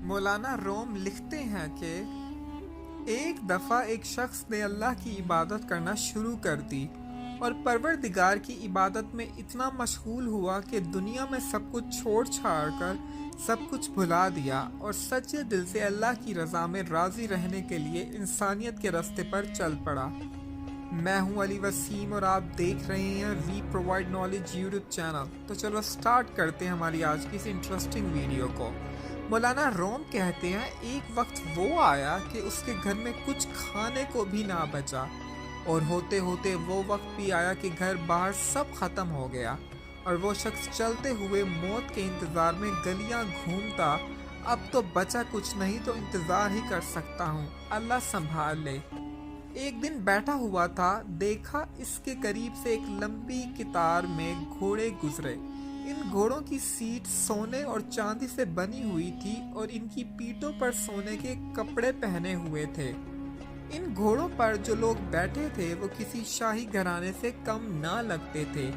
مولانا روم لکھتے ہیں کہ ایک دفعہ ایک شخص نے اللہ کی عبادت کرنا شروع کر دی اور پروردگار کی عبادت میں اتنا مشغول ہوا کہ دنیا میں سب کچھ چھوڑ چھاڑ کر سب کچھ بھلا دیا اور سچے دل سے اللہ کی رضا میں راضی رہنے کے لیے انسانیت کے راستے پر چل پڑا۔ میں ہوں علی وسیم اور آپ دیکھ رہے ہیں we provide knowledge YouTube channel. تو چلو سٹارٹ کرتے ہیں ہماری آج کی اس انٹرسٹنگ ویڈیو کو۔ مولانا روم کہتے ہیں ایک وقت وہ آیا کہ اس کے گھر میں کچھ کھانے کو بھی نہ بچا، اور ہوتے ہوتے وہ وقت بھی آیا کہ گھر باہر سب ختم ہو گیا اور وہ شخص چلتے ہوئے موت کے انتظار میں گلیاں گھومتا، اب تو بچا کچھ نہیں تو انتظار ہی کر سکتا ہوں، اللہ سنبھال لے۔ ایک دن بیٹھا ہوا تھا، دیکھا اس کے قریب سے ایک لمبی قطار میں گھوڑے گزرے۔ ان گھوڑوں کی سیٹ سونے اور چاندی سے بنی ہوئی تھی اور ان کی پیٹھوں پر سونے کے کپڑے پہنے ہوئے تھے۔ ان گھوڑوں پر جو لوگ بیٹھے تھے وہ کسی شاہی گھرانے سے کم نہ لگتے تھے۔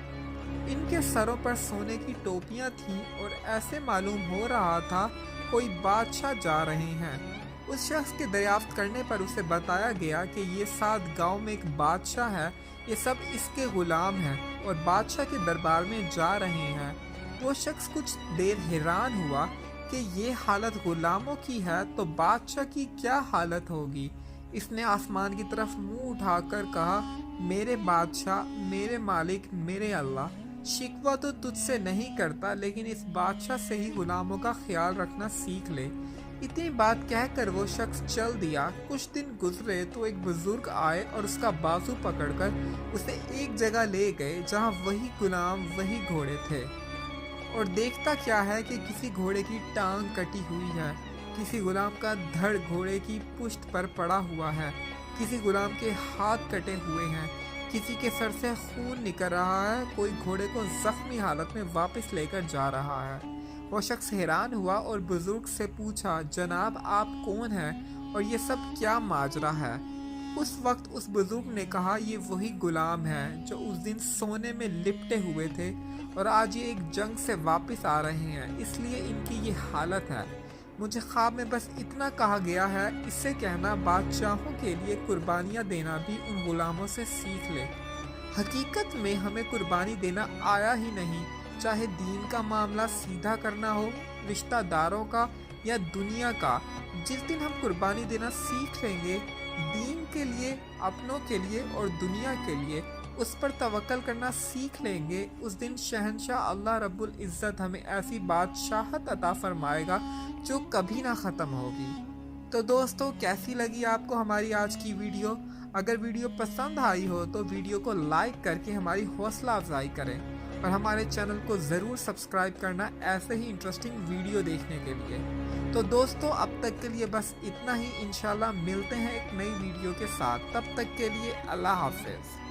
ان کے سروں پر سونے کی ٹوپیاں تھیں اور ایسے معلوم ہو رہا تھا کوئی بادشاہ جا رہے ہیں۔ اس شخص کے دریافت کرنے پر اسے بتایا گیا کہ یہ 7 گاؤں میں ایک بادشاہ ہے، یہ سب اس کے غلام ہیں اور بادشاہ کے دربار میں جا رہے ہیں۔ وہ شخص کچھ دیر حیران ہوا کہ یہ حالت غلاموں کی ہے تو بادشاہ کی کیا حالت ہوگی۔ اس نے آسمان کی طرف منہ اٹھا کر کہا، میرے بادشاہ، میرے مالک، میرے اللہ، شکوہ تو تجھ سے نہیں کرتا، لیکن اس بادشاہ سے ہی غلاموں کا خیال رکھنا سیکھ لے۔ اتنی بات کہہ کر وہ شخص چل دیا۔ کچھ دن گزرے تو ایک بزرگ آئے اور اس کا بازو پکڑ کر اسے ایک جگہ لے گئے جہاں وہی غلام، وہی گھوڑے تھے، اور دیکھتا کیا ہے کہ کسی گھوڑے کی ٹانگ کٹی ہوئی ہے، کسی غلام کا دھڑ گھوڑے کی پشت پر پڑا ہوا ہے، کسی غلام کے ہاتھ کٹے ہوئے ہیں، کسی کے سر سے خون نکل رہا ہے، کوئی گھوڑے کو زخمی حالت میں واپس لے کر جا رہا ہے۔ وہ شخص حیران ہوا اور بزرگ سے پوچھا، جناب آپ کون ہیں اور یہ سب کیا ماجرا ہے؟ اس وقت اس بزرگ نے کہا، یہ وہی غلام ہیں جو اس دن سونے میں لپٹے ہوئے تھے اور آج یہ ایک جنگ سے واپس آ رہے ہیں، اس لیے ان کی یہ حالت ہے۔ مجھے خواب میں بس اتنا کہا گیا ہے، اس سے کہنا بادشاہوں کے لیے قربانیاں دینا بھی ان غلاموں سے سیکھ لے۔ حقیقت میں ہمیں قربانی دینا آیا ہی نہیں، چاہے دین کا معاملہ سیدھا کرنا ہو، رشتہ داروں کا یا دنیا کا۔ جس دن ہم قربانی دینا سیکھ لیں گے، دین کے لیے، اپنوں کے لیے اور دنیا کے لیے، اس پر توکل کرنا سیکھ لیں گے، اس دن شہنشاہ اللہ رب العزت ہمیں ایسی بادشاہت عطا فرمائے گا جو کبھی نہ ختم ہوگی۔ تو دوستو، کیسی لگی آپ کو ہماری آج کی ویڈیو؟ اگر ویڈیو پسند آئی ہو تو ویڈیو کو لائک کر کے ہماری حوصلہ افزائی کریں اور ہمارے چینل کو ضرور سبسکرائب کرنا ایسے ہی انٹرسٹنگ ویڈیو دیکھنے کے لیے۔ تو دوستو، اب تک کے لیے بس اتنا ہی، انشاءاللہ ملتے ہیں ایک نئی ویڈیو کے ساتھ، تب تک کے لیے اللہ حافظ۔